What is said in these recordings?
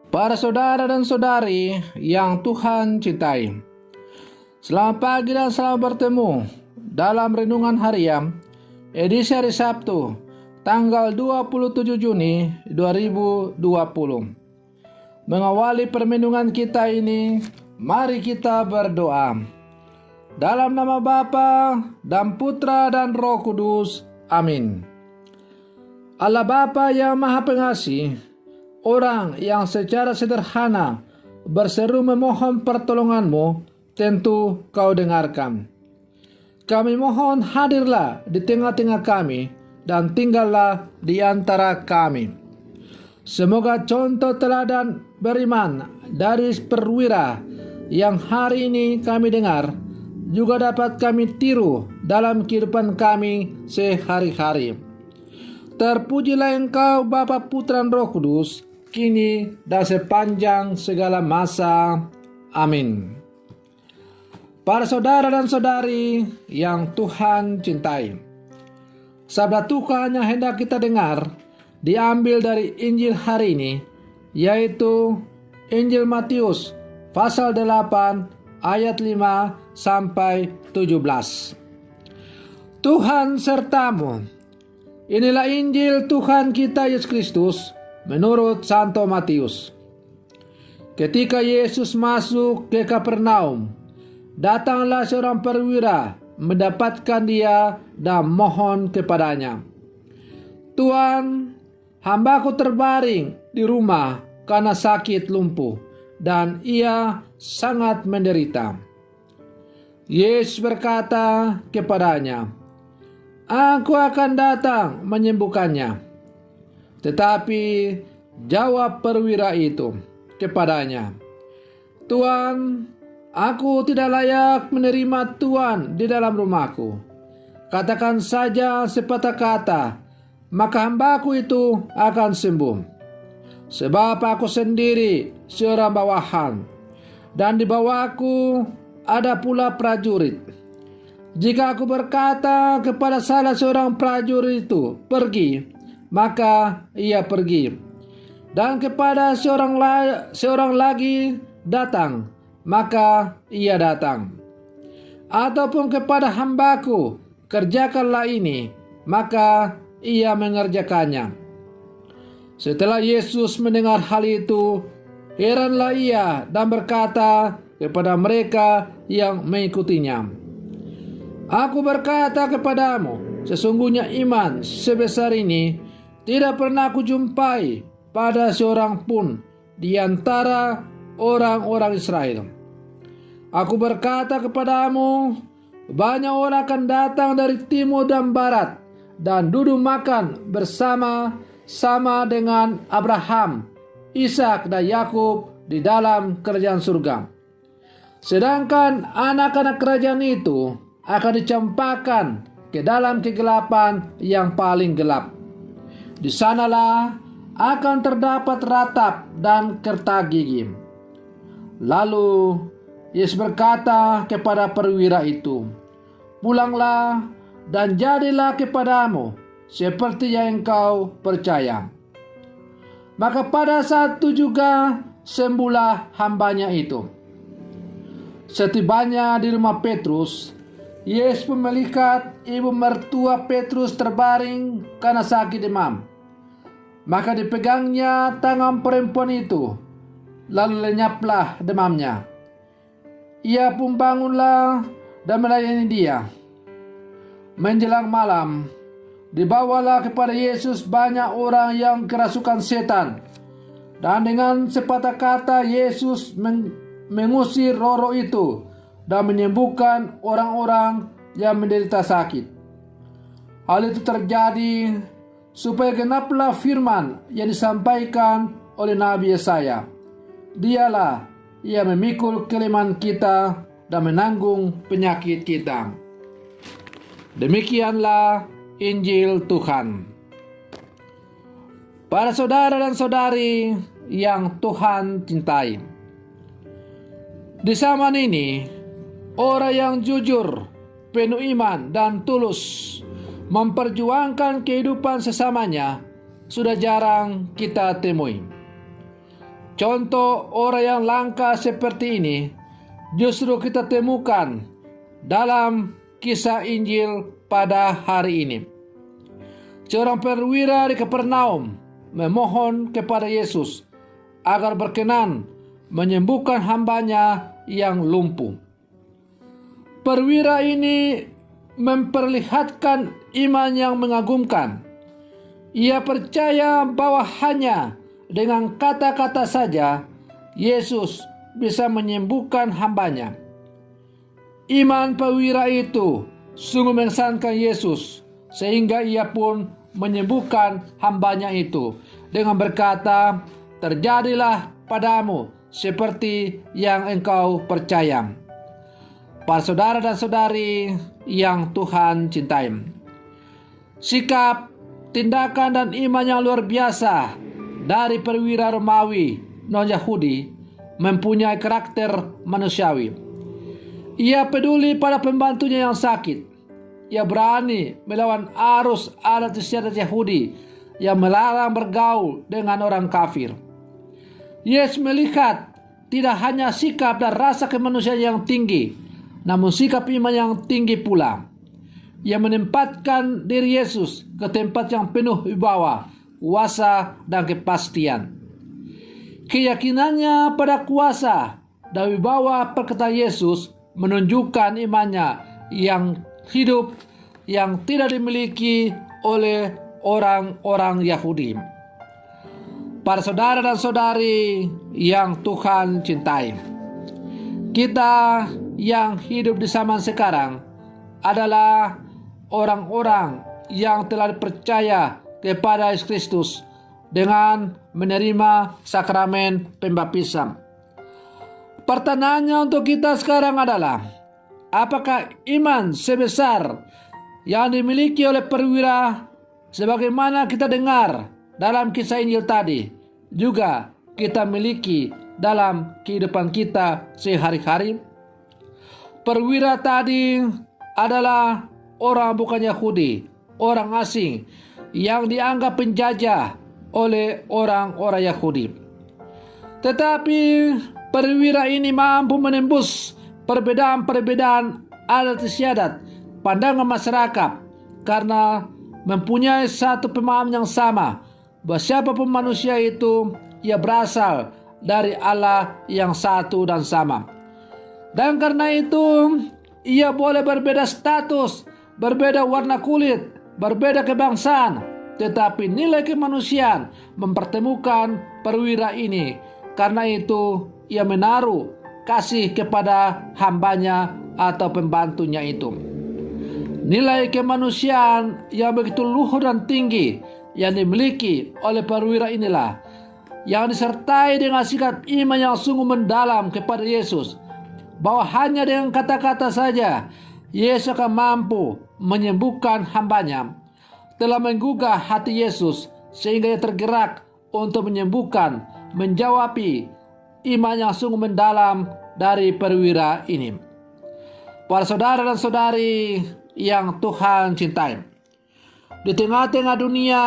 Para saudara dan saudari yang Tuhan cintai, selamat pagi dan selamat bertemu dalam Renungan Harian edisi hari Sabtu tanggal 27 Juni 2020. Mengawali permenungan kita ini, mari kita berdoa. Dalam nama Bapa dan Putra dan Roh Kudus. Amin. Allah Bapa yang Maha Pengasih, orang yang secara sederhana berseru memohon pertolongan-Mu, tentu Kau dengarkan. Kami mohon hadirlah di tengah-tengah kami dan tinggallah di antara kami. Semoga contoh teladan beriman dari perwira yang hari ini kami dengar juga dapat kami tiru dalam kehidupan kami sehari-hari. Terpujilah Engkau Bapa, Putra dan Roh Kudus, kini dan sepanjang segala masa. Amin. Para saudara dan saudari yang Tuhan cintai, sabda Tuhan yang hendak kita dengar diambil dari Injil hari ini, yaitu Injil Matius pasal 8 ayat 5 sampai 17. Tuhan sertamu. Inilah Injil Tuhan kita Yesus Kristus menurut Santo Matius. Ketika Yesus masuk ke Kapernaum, datanglah seorang perwira mendapatkan dia dan mohon kepadanya, "Tuan, hambaku terbaring di rumah karena sakit lumpuh, dan ia sangat menderita." Yesus berkata kepadanya, "Aku akan datang menyembuhkannya." Tetapi jawab perwira itu kepadanya, "Tuan, aku tidak layak menerima Tuan di dalam rumahku. Katakan saja sepatah kata, maka hambaku itu akan sembuh. Sebab aku sendiri seorang bawahan, dan di bawahku ada pula prajurit. Jika aku berkata kepada salah seorang prajurit itu, 'Pergi,' maka ia pergi. Dan kepada seorang lagi, 'Datang,' maka ia datang. Ataupun kepada hambaku, 'Kerjakanlah ini,' maka ia mengerjakannya." Setelah Yesus mendengar hal itu, heranlah ia dan berkata kepada mereka yang mengikutinya, "Aku berkata kepadamu, sesungguhnya iman sebesar ini tidak pernah aku jumpai pada seorang pun di antara orang-orang Israel. Aku berkata kepadamu, banyak orang akan datang dari timur dan barat dan duduk makan bersama-sama dengan Abraham, Ishak dan Yakub di dalam kerajaan surga. Sedangkan anak-anak kerajaan itu akan dicampakkan ke dalam kegelapan yang paling gelap. Di sanalah akan terdapat ratap dan kertak gigi." Lalu Yesus berkata kepada perwira itu, "Pulanglah dan jadilah kepadamu seperti yang engkau percaya." Maka pada saat itu juga sembuhlah hambanya itu. Setibanya di rumah Petrus, Yesus melihat ibu mertua Petrus terbaring karena sakit demam. Maka dipegangnya tangan perempuan itu, lalu lenyaplah demamnya. Ia pun bangunlah dan melayani dia. Menjelang malam, dibawalah kepada Yesus banyak orang yang kerasukan setan, dan dengan sepatah kata Yesus mengusir roh-roh itu dan menyembuhkan orang-orang yang menderita sakit. Hal itu terjadi supaya genaplah firman yang disampaikan oleh Nabi Yesaya, "Dialah ia memikul kelemahan kita dan menanggung penyakit kita." Demikianlah Injil Tuhan. Para saudara dan saudari yang Tuhan cintai, di zaman ini orang yang jujur, penuh iman dan tulus memperjuangkan kehidupan sesamanya sudah jarang kita temui. Contoh orang yang langka seperti ini justru kita temukan dalam kisah Injil pada hari ini. Seorang perwira di Kapernaum memohon kepada Yesus agar berkenan menyembuhkan hambanya yang lumpuh. Perwira ini memperlihatkan iman yang mengagumkan. Ia percaya bahwa hanya dengan kata-kata saja Yesus bisa menyembuhkan hambanya. Iman perwira itu sungguh mengesankan Yesus, sehingga ia pun menyembuhkan hambanya itu dengan berkata, "Terjadilah padamu seperti yang engkau percaya." Para saudara dan saudari yang Tuhan cintai, sikap, tindakan, dan iman yang luar biasa dari perwira Romawi non-Yahudi mempunyai karakter manusiawi. Ia peduli pada pembantunya yang sakit. Ia berani melawan arus adat istiadat Yahudi yang melarang bergaul dengan orang kafir. Yesus melihat tidak hanya sikap dan rasa kemanusiaan yang tinggi, namun sikap iman yang tinggi pula. Ia menempatkan diri Yesus ke tempat yang penuh wibawa, kuasa, dan kepastian. Keyakinannya pada kuasa dan wibawa perkataan Yesus menunjukkan imannya yang hidup yang tidak dimiliki oleh orang-orang Yahudi. Para saudara dan saudari yang Tuhan cintai, kita yang hidup di zaman sekarang adalah orang-orang yang telah percaya kepada Yesus Kristus dengan menerima sakramen pembaptisan. Pertanyaannya untuk kita sekarang adalah, apakah iman sebesar yang dimiliki oleh perwira sebagaimana kita dengar dalam kisah Injil tadi juga kita miliki dalam kehidupan kita sehari-hari? Perwira tadi adalah orang bukan Yahudi, orang asing yang dianggap penjajah oleh orang-orang Yahudi. Tetapi perwira ini mampu menembus perbedaan-perbedaan adat istiadat, pandangan masyarakat, karena mempunyai satu pemahaman yang sama bahwa siapapun manusia itu ia berasal dari Allah yang satu dan sama. Dan karena itu ia boleh berbeda status, berbeda warna kulit, berbeda kebangsaan, tetapi nilai kemanusiaan mempertemukan perwira ini. Karena itu ia menaruh kasih kepada hambanya atau pembantunya itu. Nilai kemanusiaan yang begitu luhur dan tinggi yang dimiliki oleh perwira inilah yang disertai dengan sikap iman yang sungguh mendalam kepada Yesus, bahwa hanya dengan kata-kata saja Yesus akan mampu menyembuhkan hambanya, telah menggugah hati Yesus sehingga ia tergerak untuk menyembuhkan, menjawabi iman yang sungguh mendalam dari perwira ini. Para saudara dan saudari yang Tuhan cintai, di tengah-tengah dunia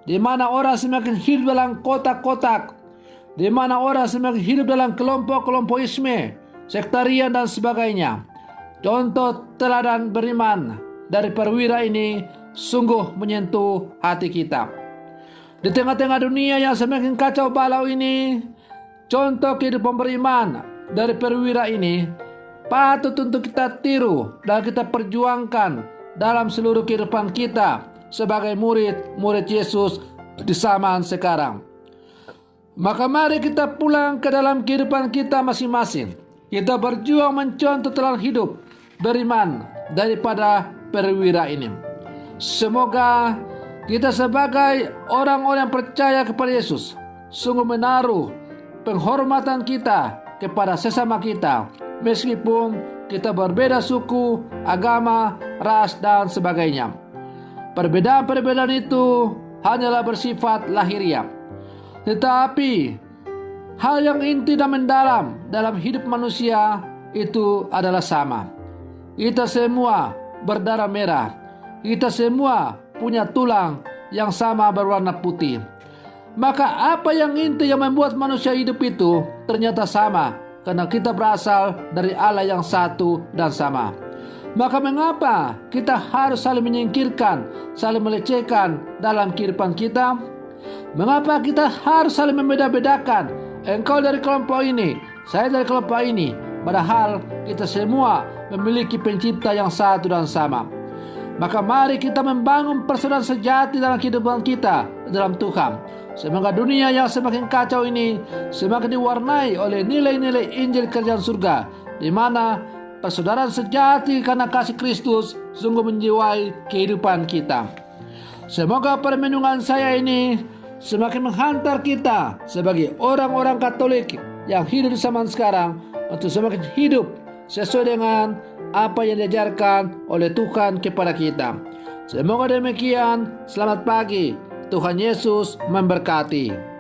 di mana orang semakin hidup dalam kotak-kotak, di mana orang semakin hidup dalam kelompok-kelompokisme, sektarian dan sebagainya, contoh teladan beriman dari perwira ini sungguh menyentuh hati kita. Di tengah-tengah dunia yang semakin kacau balau ini, contoh kehidupan beriman dari perwira ini patut untuk kita tiru dan kita perjuangkan dalam seluruh kehidupan kita sebagai murid-murid Yesus di zaman sekarang. Maka mari kita pulang ke dalam kehidupan kita masing-masing. Kita berjuang mencontoh teladan hidup beriman daripada perwira ini. Semoga kita sebagai orang-orang yang percaya kepada Yesus sungguh menaruh penghormatan kita kepada sesama kita, meskipun kita berbeda suku, agama, ras, dan sebagainya. Perbedaan-perbedaan itu hanyalah bersifat lahiriah. Tetapi hal yang inti dan mendalam dalam hidup manusia itu adalah sama. Kita semua berdarah merah. Kita semua punya tulang yang sama berwarna putih. Maka apa yang inti yang membuat manusia hidup itu ternyata sama, karena kita berasal dari Allah yang satu dan sama. Maka mengapa kita harus saling menyingkirkan, saling melecehkan dalam kehidupan kita? Mengapa kita harus saling membeda-bedakan? Engkau dari kelompok ini, saya dari kelompok ini, padahal kita semua memiliki pencipta yang satu dan sama. Maka mari kita membangun persaudaraan sejati dalam kehidupan kita dalam Tuhan. Semoga dunia yang semakin kacau ini semakin diwarnai oleh nilai-nilai Injil Kerajaan Surga, di mana persaudaraan sejati karena kasih Kristus sungguh menjiwai kehidupan kita. Semoga permenungan saya ini semakin menghantar kita sebagai orang-orang Katolik yang hidup di zaman sekarang untuk semakin hidup sesuai dengan apa yang diajarkan oleh Tuhan kepada kita. Semoga demikian. Selamat pagi. Tuhan Yesus memberkati.